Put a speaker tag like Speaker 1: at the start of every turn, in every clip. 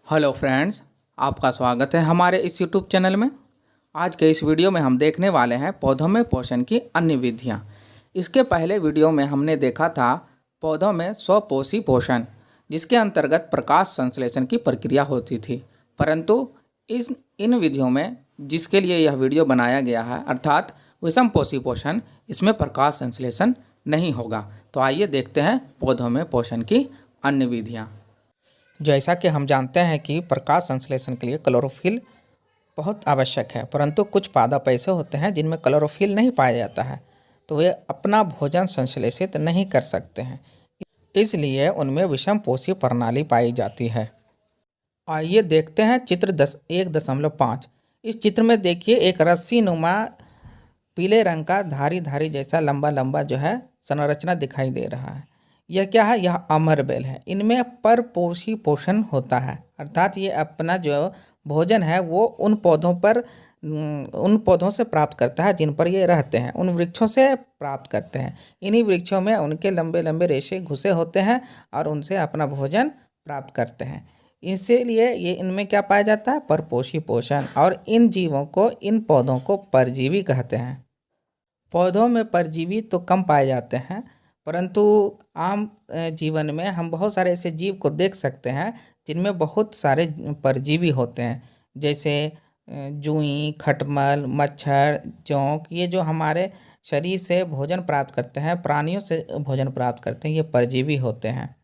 Speaker 1: Hello friends, आपका स्वागत है हमारे इस यूट्यूब चैनल में। आज के इस वीडियो में हम देखने वाले हैं पौधों में पोषण की अन्य विधियां। इसके पहले वीडियो में हमने देखा था पौधों में स्वपोषी पोषण, जिसके अंतर्गत प्रकाश संश्लेषण की प्रक्रिया होती थी। परंतु इन विधियों में जिसके लिए यह वीडियो बनाया गया है अर्थात विषमपोषी पोषण, इसमें प्रकाश संश्लेषण नहीं होगा। तो आइए देखते हैं पौधों में पोषण की अन्य विधियाँ। जैसा कि हम जानते हैं कि प्रकाश संश्लेषण के लिए क्लोरोफिल बहुत आवश्यक है, परंतु कुछ पादप ऐसे होते हैं जिनमें क्लोरोफिल नहीं पाया जाता है, तो वे अपना भोजन संश्लेषित नहीं कर सकते हैं। इसलिए उनमें विषमपोषी प्रणाली पाई जाती है। आइए देखते हैं चित्र 1.5। इस चित्र में देखिए एक रस्सी नुमा पीले रंग का धारी धारी जैसा लंबा लंबा जो है संरचना दिखाई दे रहा है। यह क्या है? यह अमरबेल है। इनमें परपोषी पोषण होता है, अर्थात ये अपना जो भोजन है वो उन पौधों से प्राप्त करता है जिन पर ये रहते हैं, उन वृक्षों से प्राप्त करते हैं। इन्हीं वृक्षों में उनके लंबे लंबे रेशे घुसे होते हैं और उनसे अपना भोजन प्राप्त करते हैं। इसीलिए ये इनमें क्या पाया जाता है? परपोषी पोषण। और इन जीवों को, इन पौधों को परजीवी कहते हैं। पौधों में परजीवी तो कम पाए जाते हैं, परंतु आम जीवन में हम बहुत सारे ऐसे जीव को देख सकते हैं जिनमें बहुत सारे परजीवी होते हैं, जैसे जूई, खटमल, मच्छर, जोंक। ये जो हमारे शरीर से भोजन प्राप्त करते हैं, प्राणियों से भोजन प्राप्त करते हैं, ये परजीवी होते हैं।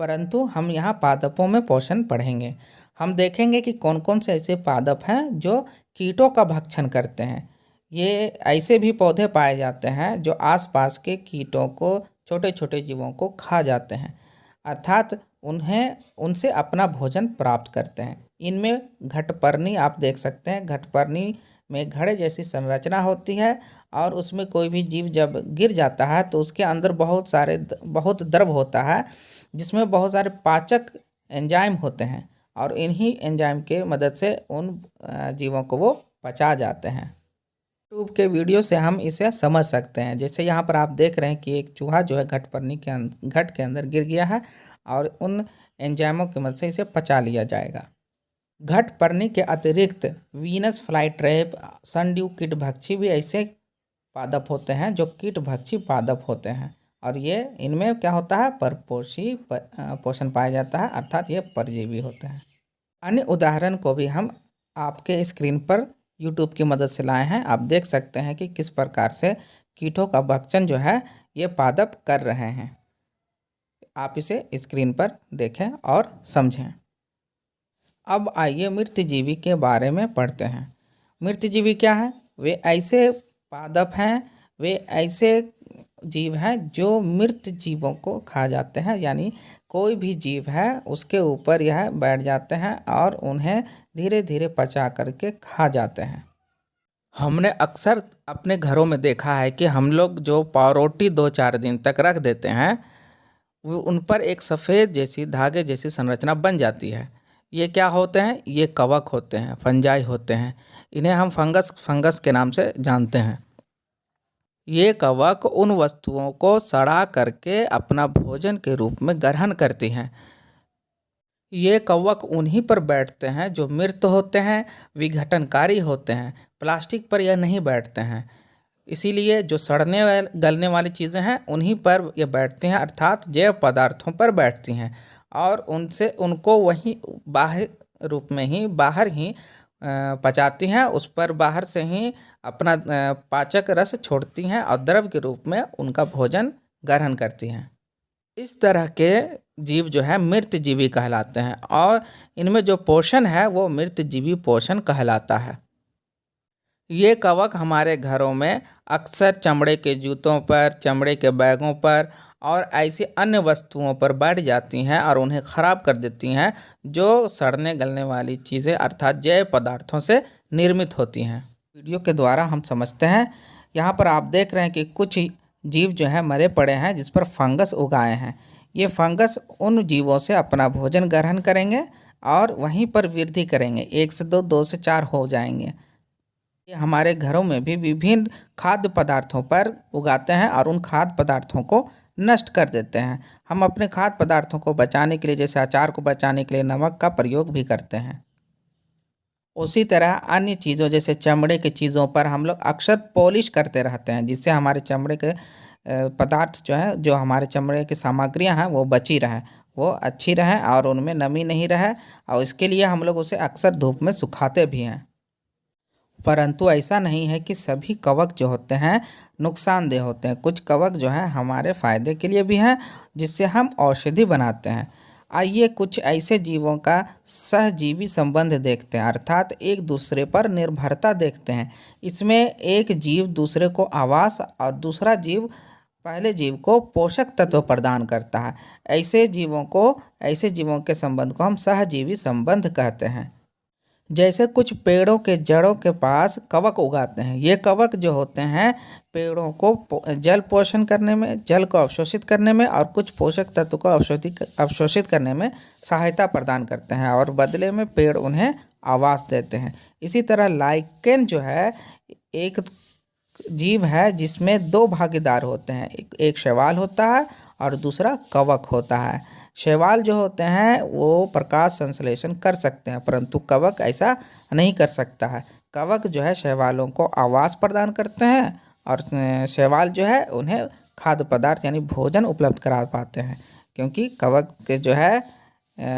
Speaker 1: परंतु हम यहाँ पादपों में पोषण पढ़ेंगे। हम देखेंगे कि कौन कौन से ऐसे पादप हैं जो कीटों का भक्षण करते हैं। ये ऐसे भी पौधे पाए जाते हैं जो आसपास के कीटों को, छोटे छोटे जीवों को खा जाते हैं, अर्थात उनसे अपना भोजन प्राप्त करते हैं। इनमें घटपर्णी आप देख सकते हैं। घटपर्णी में घड़े जैसी संरचना होती है और उसमें कोई भी जीव जब गिर जाता है तो उसके अंदर बहुत द्रव होता है, जिसमें बहुत सारे पाचक एंजाइम होते हैं और इन्हीं एंजाइम के मदद से उन जीवों को वो पचा जाते हैं। यूट्यूब के वीडियो से हम इसे समझ सकते हैं। जैसे यहाँ पर आप देख रहे हैं कि एक चूहा जो है घटपर्णी के घट के अंदर गिर गया है और उन एंजाइमों की मदद से इसे पचा लिया जाएगा। घटपर्णी के अतिरिक्त वीनस फ्लाईट्रैप, सनड्यू कीटभक्षी भी ऐसे पादप होते हैं जो कीटभक्षी पादप होते हैं, और ये इनमें क्या होता है? परपोषी पोषण पाया जाता है, अर्थात ये परजीवी होते हैं। अन्य उदाहरण को भी हम आपके स्क्रीन पर यूट्यूब की मदद से लाए हैं। आप देख सकते हैं कि किस प्रकार से कीटों का भक्षण जो है ये पादप कर रहे हैं। आप इसे स्क्रीन पर देखें और समझें। अब आइए मृतजीवी के बारे में पढ़ते हैं। मृतजीवी क्या है? वे ऐसे पादप हैं, वे ऐसे जीव हैं जो मृत जीवों को खा जाते हैं, यानी कोई भी जीव है उसके ऊपर यह बैठ जाते हैं और उन्हें धीरे धीरे पचा करके खा जाते हैं। हमने अक्सर अपने घरों में देखा है कि हम लोग जो पावरोटी 2-4 दिन तक रख देते हैं, वो उन पर एक सफ़ेद जैसी धागे जैसी संरचना बन जाती है। ये क्या होते हैं? ये कवक होते हैं, फंजाई होते हैं। इन्हें हम फंगस के नाम से जानते हैं। ये कवक उन वस्तुओं को सड़ा करके अपना भोजन के रूप में ग्रहण करती हैं। ये कवक उन्हीं पर बैठते हैं जो मृत होते हैं, विघटनकारी होते हैं। प्लास्टिक पर यह नहीं बैठते हैं। इसीलिए जो सड़ने गलने वाली चीज़ें हैं उन्हीं पर ये बैठती हैं, अर्थात जैव पदार्थों पर बैठती हैं, और उनको वहीं बाहर ही पचाती हैं। उस पर बाहर से ही अपना पाचक रस छोड़ती हैं और द्रव के रूप में उनका भोजन ग्रहण करती हैं। इस तरह के जीव जो है मृतजीवी कहलाते हैं, और इनमें जो पोषण है वो मृतजीवी पोषण कहलाता है। ये कवक हमारे घरों में अक्सर चमड़े के जूतों पर, चमड़े के बैगों पर और ऐसी अन्य वस्तुओं पर बैठ जाती हैं और उन्हें ख़राब कर देती हैं, जो सड़ने गलने वाली चीज़ें अर्थात जैव पदार्थों से निर्मित होती हैं। वीडियो के द्वारा हम समझते हैं। यहाँ पर आप देख रहे हैं कि कुछ जीव जो है मरे पड़े हैं जिस पर फंगस उगाए हैं। ये फंगस उन जीवों से अपना भोजन ग्रहण करेंगे और वहीं पर वृद्धि करेंगे। 1 से 2, 2 से 4 हो जाएंगे। ये हमारे घरों में भी विभिन्न खाद्य पदार्थों पर उगाते हैं और उन खाद्य पदार्थों को नष्ट कर देते हैं। हम अपने खाद्य पदार्थों को बचाने के लिए, जैसे अचार को बचाने के लिए नमक का प्रयोग भी करते हैं। उसी तरह अन्य चीज़ों जैसे चमड़े की चीज़ों पर हम लोग अक्सर पॉलिश करते रहते हैं, जिससे हमारे चमड़े के पदार्थ जो है, जो हमारे चमड़े की सामग्रियां हैं वो बची रहें, वो अच्छी रहें और उनमें नमी नहीं रहे, और इसके लिए हम लोग उसे अक्सर धूप में सुखाते भी हैं। परंतु ऐसा नहीं है कि सभी कवक जो होते हैं नुकसानदेह होते हैं। कुछ कवक जो हैं हमारे फायदे के लिए भी हैं, जिससे हम औषधि बनाते हैं। आइए कुछ ऐसे जीवों का सहजीवी संबंध देखते हैं, अर्थात एक दूसरे पर निर्भरता देखते हैं। इसमें एक जीव दूसरे को आवास और दूसरा जीव पहले जीव को पोषक तत्व प्रदान करता है। ऐसे जीवों के संबंध को हम सहजीवी संबंध कहते हैं। जैसे कुछ पेड़ों के जड़ों के पास कवक उगाते हैं। ये कवक जो होते हैं पेड़ों को जल पोषण करने में, जल को अवशोषित करने में और कुछ पोषक तत्व को अवशोषित करने में सहायता प्रदान करते हैं, और बदले में पेड़ उन्हें आवास देते हैं। इसी तरह लाइकेन जो है एक जीव है जिसमें दो भागीदार होते हैं, एक शैवाल होता है और दूसरा कवक होता है। शैवाल जो होते हैं वो प्रकाश संश्लेषण कर सकते हैं, परंतु कवक ऐसा नहीं कर सकता है। कवक जो है शैवालों को आवास प्रदान करते हैं, और शैवाल जो है उन्हें खाद्य पदार्थ यानी भोजन उपलब्ध करा पाते हैं, क्योंकि कवक के जो है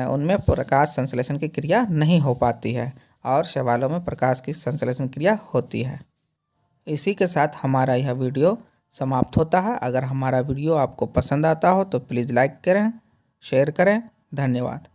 Speaker 1: उनमें प्रकाश संश्लेषण की क्रिया नहीं हो पाती है और शैवालों में प्रकाश की संश्लेषण क्रिया होती है। इसी के साथ हमारा यह वीडियो समाप्त होता है। अगर हमारा वीडियो आपको पसंद आता हो तो प्लीज़ लाइक करें, शेयर करें। धन्यवाद।